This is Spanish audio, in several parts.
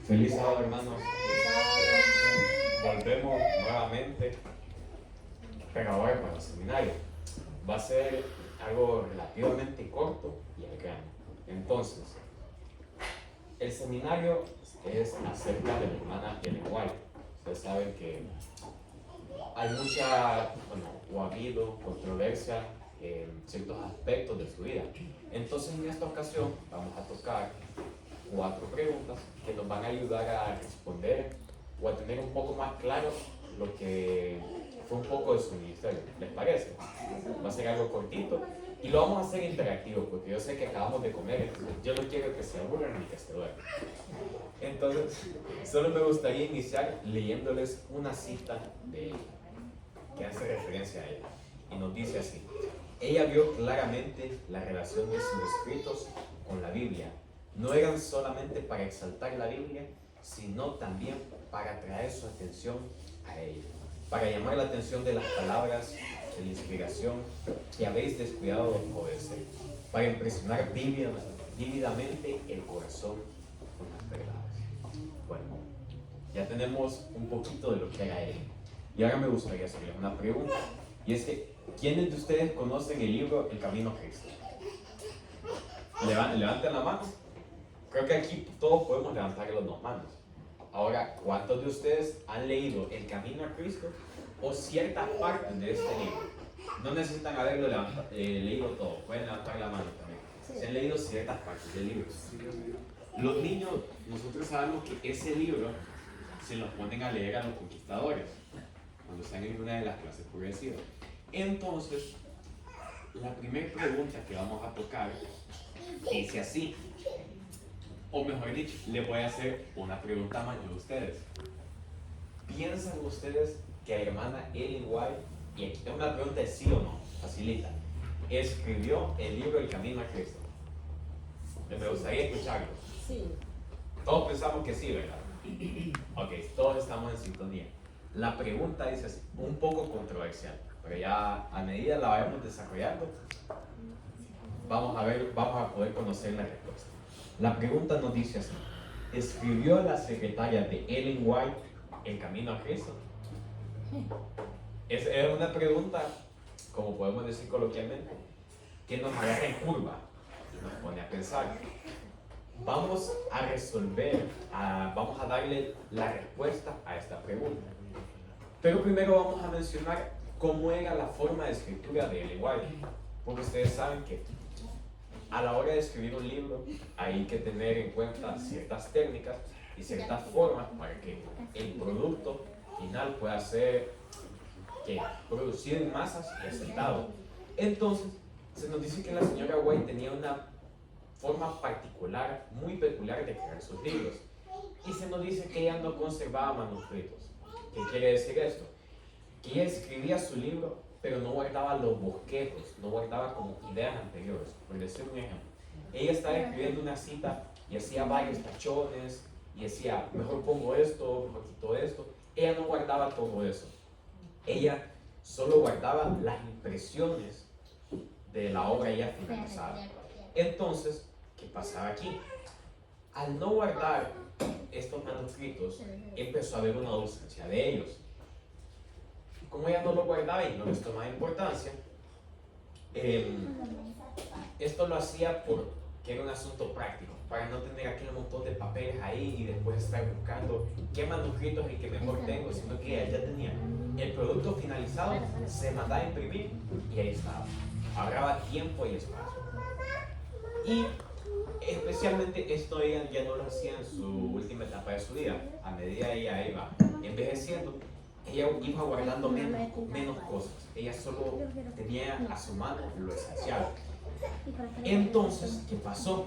Feliz sábado, hermanos. Volvemos nuevamente, pero ahora para el seminario. Va a ser algo relativamente corto y al grano. Entonces, el seminario es acerca de la hermana Ellen White. Ustedes saben que hay mucha, o ha habido controversia en ciertos aspectos de su vida. Entonces, en esta ocasión vamos a tocar 4 preguntas que nos van a ayudar a responder o a tener un poco más claro lo que fue un poco de su ministerio. ¿Les parece? Va a ser algo cortito y lo vamos a hacer interactivo porque yo sé que acabamos de comer, entonces yo no quiero que se aburran ni que se duerman. Entonces, solo me gustaría iniciar leyéndoles una cita de ella que hace referencia a ella y nos dice así: ella vio claramente la relación de sus escritos con la Biblia. No eran solamente para exaltar la Biblia, sino también para atraer su atención a ella, para llamar la atención de las palabras de la inspiración que habéis descuidado de obedecer, para impresionar vívidamente el corazón con las verdades. Bueno, ya tenemos un poquito de lo que era ella. Y ahora me gustaría hacerles una pregunta, y es que, ¿quiénes de ustedes conocen el libro El Camino a Cristo? Levanten la mano. Creo que aquí todos podemos levantar las 2 manos. Ahora, ¿cuántos de ustedes han leído El Camino a Cristo o ciertas partes de este libro? No necesitan haberlo leído todo, pueden levantar la mano también. Se han leído ciertas partes del libro. Los niños, nosotros sabemos que ese libro se lo ponen a leer a los conquistadores cuando están en una de las clases progresivas. Entonces, la primera pregunta que vamos a tocar dice así. O mejor dicho, les voy a hacer una pregunta más yo a ustedes. ¿Piensan ustedes que la hermana Ellen White, y aquí tengo una pregunta de sí o no, facilita, escribió el libro El Camino a Cristo? Me gustaría escucharlo. Sí. Todos pensamos que sí, ¿verdad? Ok, todos estamos en sintonía. La pregunta dice así, un poco controversial, pero ya a medida la vayamos desarrollando, vamos a poder conocer la respuesta. La pregunta nos dice así: ¿escribió la secretaria de Ellen White El Camino a Cristo? Es una pregunta, como podemos decir coloquialmente, que nos agarra en curva y nos pone a pensar. Vamos a resolver, vamos a darle la respuesta a esta pregunta. Pero primero vamos a mencionar cómo era la forma de escritura de Ellen White, porque ustedes saben que a la hora de escribir un libro hay que tener en cuenta ciertas técnicas y ciertas formas para que el producto final pueda ser producido en masas y aceptado. Entonces, se nos dice que la señora White tenía una forma particular, muy peculiar de crear sus libros. Y se nos dice que ella no conservaba manuscritos. ¿Qué quiere decir esto? Que ella escribía su libro, pero no guardaba los bosquejos, no guardaba como ideas anteriores. Por decir un ejemplo, ella estaba escribiendo una cita y hacía varios tachones y decía, mejor pongo esto, mejor quito esto. Ella no guardaba todo eso. Ella solo guardaba las impresiones de la obra ya finalizada. Entonces, ¿qué pasaba aquí? Al no guardar estos manuscritos, empezó a haber una ausencia de ellos. Como ella no lo guardaba y no les tomaba importancia, esto lo hacía porque era un asunto práctico, para no tener aquel montón de papeles ahí y después estar buscando qué manuscrito es el que mejor tengo, sino que ella ya tenía el producto finalizado, se mandaba a imprimir y ahí estaba. Ahorraba tiempo y espacio. Y especialmente esto ella ya no lo hacía en su última etapa de su vida. A medida ella iba envejeciendo, ella iba guardando menos cosas. Ella solo tenía a su mano lo esencial. Entonces, ¿qué pasó?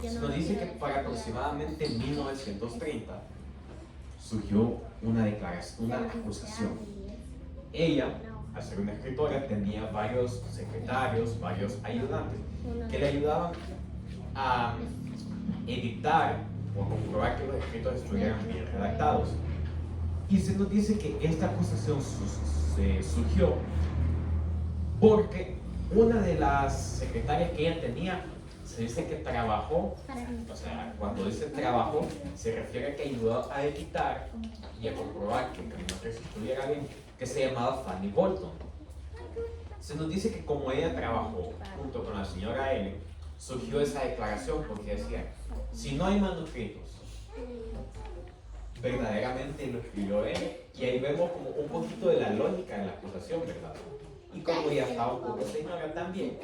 Se nos dice que para aproximadamente 1930 surgió una declaración, una acusación. Ella, al ser una escritora, tenía varios secretarios, varios ayudantes que le ayudaban a editar o a comprobar que los escritos estuvieran bien redactados. Y se nos dice que esta acusación surgió porque una de las secretarias que ella tenía Se dice que trabajó, o sea, cuando dice trabajó, se refiere a que ayudó a editar y a comprobar que el camino a Cristo estuviera bien, que se llamaba Fanny Bolton. Se nos dice que como ella trabajó junto con la señora Ellen, surgió esa declaración porque decía, si no hay manuscritos, verdaderamente lo escribió él. Y ahí vemos como un poquito de la lógica de la acusación, ¿verdad? Y como ella estaba un poco señora también,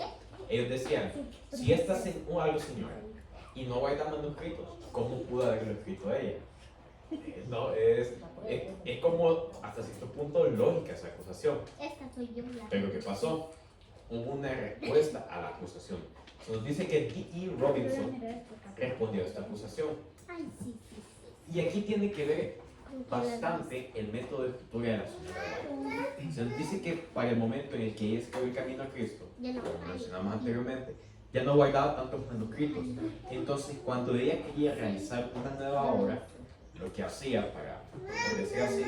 ellos decían, si esta es algo señora y no guarda manuscritos, ¿cómo pudo haberlo escrito ella? No, es como hasta cierto punto lógica esa acusación. Pero ¿qué pasó? Hubo una respuesta a la acusación. Se nos dice que D.E. Robinson respondió a esta acusación. Y aquí tiene que ver bastante el método de escritura de la señora White. Se nos dice que para el momento en el que ella escribió el camino a Cristo, como mencionamos anteriormente, ya no guardaba tantos manuscritos. Entonces, cuando ella quería realizar una nueva obra, lo que hacía para, por decir así,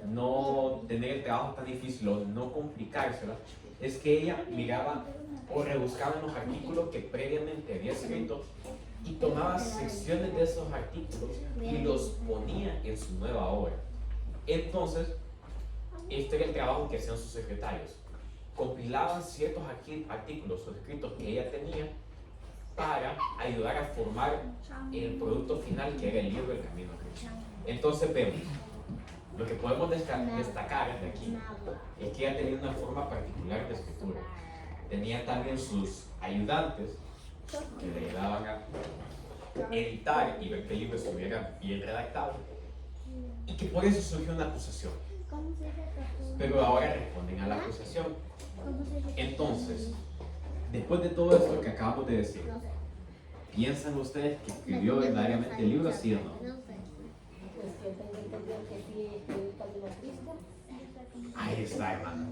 no tener el trabajo tan difícil o no complicársela, es que ella miraba o rebuscaba en los artículos que previamente había escrito y tomaba secciones de esos artículos y los ponía en su nueva obra. Entonces, este era el trabajo que hacían sus secretarios. Compilaban ciertos artículos o escritos que ella tenía para ayudar a formar el producto final que era el libro del Camino a Cristo. Entonces vemos, lo que podemos destacar de aquí es que ella tenía una forma particular de escritura. Tenía también sus ayudantes que le ayudaban a editar y ver que el libro estuviera bien redactado, y que por eso surgió una acusación. Pero ahora responden a la acusación. Entonces, después de todo esto que acabamos de decir, ¿piensan ustedes que escribió verdaderamente el libro, sí o no? Ahí está, hermano.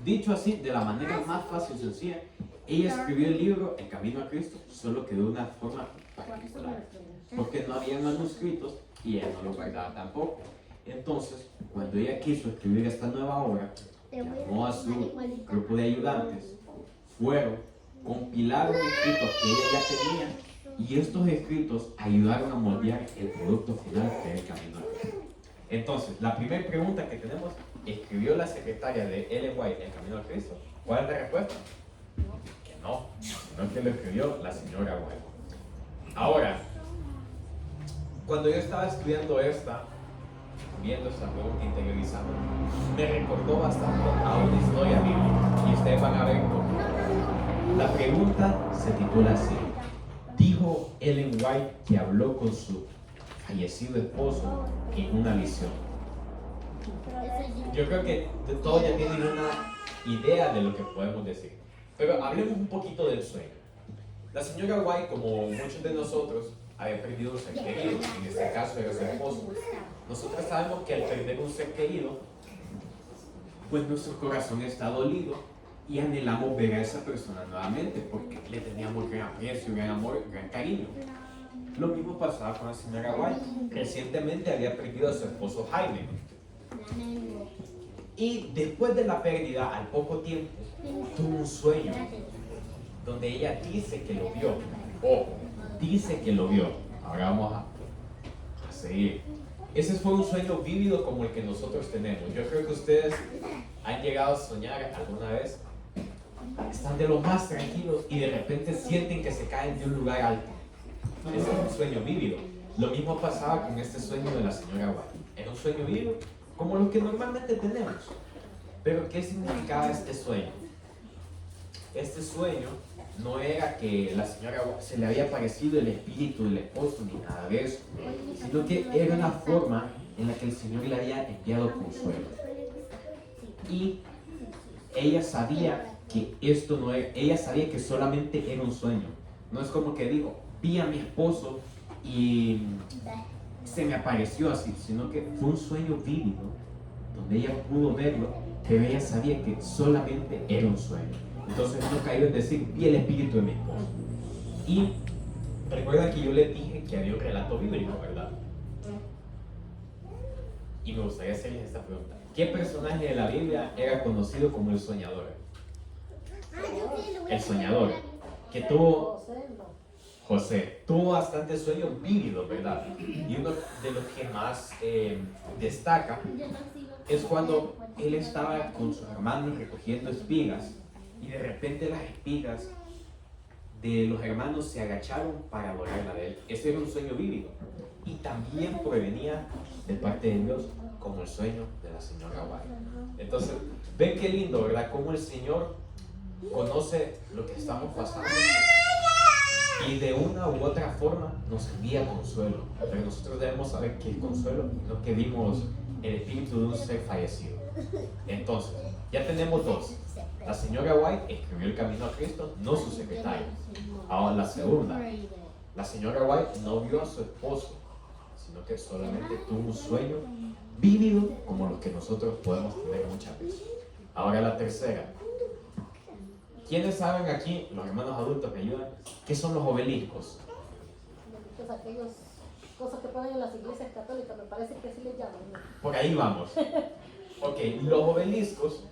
Dicho así, de la manera más fácil y sencilla, ella escribió el libro El Camino a Cristo, solo que de una forma particular, porque no había manuscritos y ella no lo guardaba tampoco. Entonces, cuando ella quiso escribir esta nueva obra, llamó a su grupo de ayudantes, fueron, compilaron escritos que ella ya tenía, y estos escritos ayudaron a moldear el producto final que es el Camino a Cristo. Entonces, la primera pregunta que tenemos, ¿escribió la secretaria de Ellen White El Camino a Cristo? ¿Cuál es la respuesta? Que no, sino que lo escribió la señora White. Ahora, cuando yo estaba estudiando viendo esta pregunta, interiorizando, me recordó bastante a una historia bíblica, y ustedes van a ver cómo. La pregunta se titula así: dijo Ellen White que habló con su fallecido esposo en una visión. Yo creo que todos ya tienen una idea de lo que podemos decir, pero hablemos un poquito del sueño. La señora White, como muchos de nosotros, había perdido un ser querido, en este caso era su esposo. Nosotros sabemos que al perder un ser querido, pues nuestro corazón está dolido y anhelamos ver a esa persona nuevamente porque le teníamos gran aprecio, gran amor, gran cariño. Lo mismo pasaba con la señora White. Recientemente había perdido a su esposo Jaime. Y después de la pérdida, al poco tiempo, tuvo un sueño donde ella dice que lo vio. Dice que lo vio. Ahora vamos a seguir. Ese fue un sueño vívido como el que nosotros tenemos. Yo creo que ustedes han llegado a soñar alguna vez. Están de lo más tranquilos y de repente sienten que se caen de un lugar alto. Ese es un sueño vívido. Lo mismo pasaba con este sueño de la señora White. Era un sueño vívido como los que normalmente tenemos. Pero ¿qué significaba este sueño? Este sueño no era que la señora White se le había aparecido el espíritu del esposo ni nada de eso, sino que era una forma en la que el Señor le había enviado consuelo. Y ella sabía que esto no era, ella sabía que solamente era un sueño. No es como que digo, vi a mi esposo y se me apareció así, sino que fue un sueño vívido donde ella pudo verlo, pero ella sabía que solamente era un sueño. Entonces no cayó en decir, vi el espíritu de mi esposo. Y recuerdan que yo les dije que había un relato bíblico, ¿verdad? Y me gustaría hacerles esta pregunta: ¿qué personaje de la Biblia era conocido como el soñador? El soñador. que tuvo, José, tuvo bastantes sueños vívidos, ¿verdad? Y uno de los que más destaca es cuando él estaba con sus hermanos recogiendo espigas y de repente las espigas de los hermanos se agacharon para adorarla de él. Ese era un sueño vívido y también provenía de parte de Dios, como el sueño de la señora White. Entonces, ven qué lindo, ¿verdad? Cómo el Señor conoce lo que estamos pasando y de una u otra forma nos envía consuelo. Pero nosotros debemos saber qué es consuelo y no que vimos el espíritu de un ser fallecido. Entonces, ya tenemos dos. La señora White escribió El Camino a Cristo, no su secretario. Ahora la segunda, la señora White no vio a su esposo, sino que solamente tuvo un sueño vívido como los que nosotros podemos tener muchas veces. Ahora la tercera. ¿Quiénes saben aquí, los hermanos adultos me ayudan, qué son los obeliscos? Pues aquellas cosas que ponen en las iglesias católicas, me parece que así les llaman, ¿no? Por ahí vamos. Ok, los obeliscos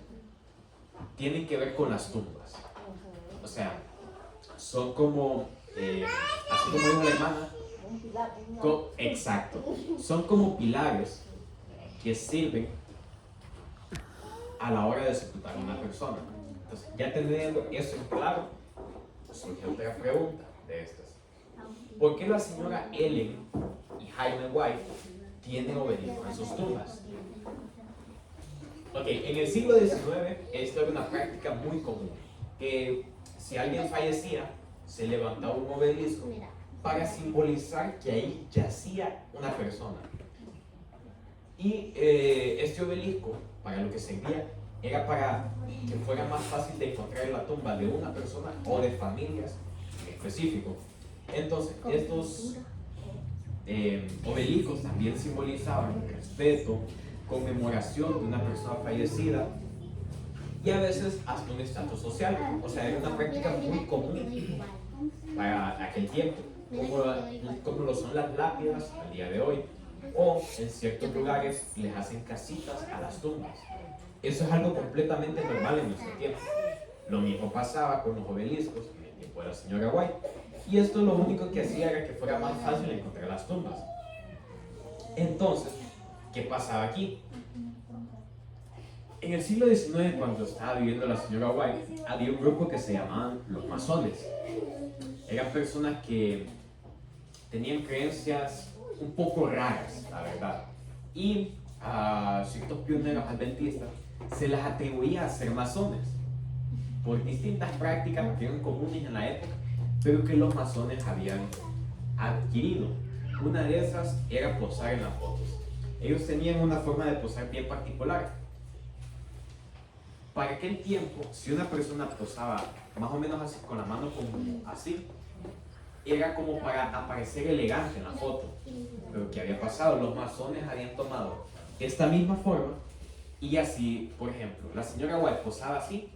tienen que ver con las tumbas. O sea, son como, así como dijo la hermana, Un pilar, exacto, son como pilares que sirven a la hora de sepultar a una persona. Entonces, ya teniendo eso en claro, surge otra pregunta de estas. ¿Por qué la señora Ellen y Jaime White tienen obeliscos en sus tumbas? Ok, en el siglo XIX esto era una práctica muy común, que si alguien fallecía, se levantaba un obelisco para simbolizar que ahí yacía una persona. Y este obelisco, para lo que servía, era para que fuera más fácil de encontrar la tumba de una persona o de familias en específico. Entonces, estos obeliscos también simbolizaban respeto, conmemoración de una persona fallecida y a veces hasta un estatus social. O sea, era una práctica muy común para aquel tiempo, como lo son las lápidas al día de hoy, o en ciertos lugares les hacen casitas a las tumbas. Eso es algo completamente normal en nuestro tiempo. Lo mismo pasaba con los obeliscos en el tiempo de la señora White, y esto lo único que hacía era que fuera más fácil encontrar las tumbas. Entonces, ¿qué pasaba aquí? En el siglo XIX, cuando estaba viviendo la señora White, había un grupo que se llamaban los masones. Eran personas que tenían creencias un poco raras, la verdad. Y a ciertos pioneros adventistas se les atribuía a ser masones por distintas prácticas que eran comunes en la época, pero que los masones habían adquirido. Una de esas era posar en las fotos. Ellos tenían una forma de posar bien particular. Para aquel tiempo, si una persona posaba más o menos así, con la mano como así, era como para aparecer elegante en la foto. Pero ¿qué había pasado? Los masones habían tomado esta misma forma y así, por ejemplo, la señora White posaba así,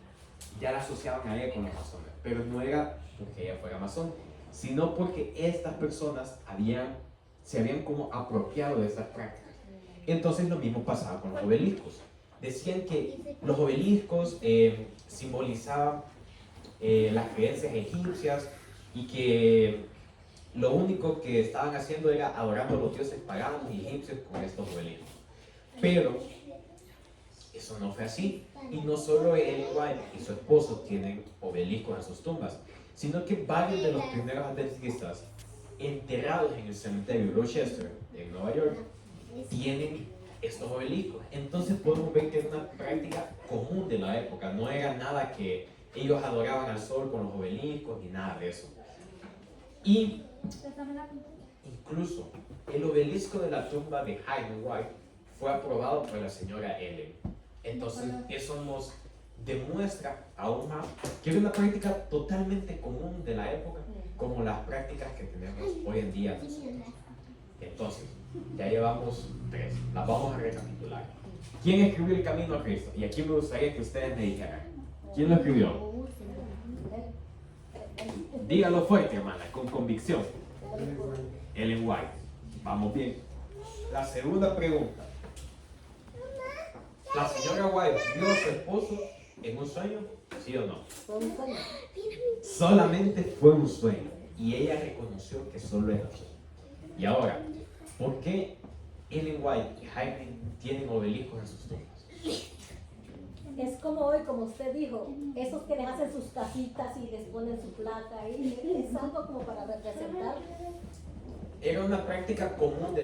ya la asociaban a ella con los masones, pero no era porque ella fuera masón, sino porque estas personas se habían como apropiado de estas prácticas. Entonces lo mismo pasaba con los obeliscos. Decían que los obeliscos simbolizaban las creencias egipcias y que lo único que estaban haciendo era adorando a los dioses paganos y egipcios con estos obeliscos. Pero eso no fue así. Y no solo Ellen White y su esposo tienen obeliscos en sus tumbas, sino que varios de los primeros adventistas enterrados en el cementerio de Rochester, en Nueva York, tienen estos obeliscos. Entonces podemos ver que es una práctica común de la época. No era nada que ellos adoraban al sol con los obeliscos ni nada de eso. Y incluso el obelisco de la tumba de Jaime White fue aprobado por la señora Ellen. Entonces eso nos demuestra aún más que es una práctica totalmente común de la época, como las prácticas que tenemos hoy en día nosotros. Entonces, ya llevamos 3, las vamos a recapitular. ¿Quién escribió El Camino a Cristo? Y aquí me gustaría que ustedes me dijeran, ¿quién lo escribió? Dígalo fuerte, hermana, con convicción. Ellen White. Vamos bien. La segunda pregunta. ¿La señora White vio a su esposo ¿En un sueño? ¿Sí o no? Fue un sueño. Solamente fue un sueño. Y ella reconoció que solo era un sueño. Y ahora, ¿por qué Ellen White y Jaime tienen obeliscos en sus tumbas? Es como hoy, como usted dijo, esos que les hacen sus casitas y les ponen su placa ahí, es algo como para representar. Era una práctica común de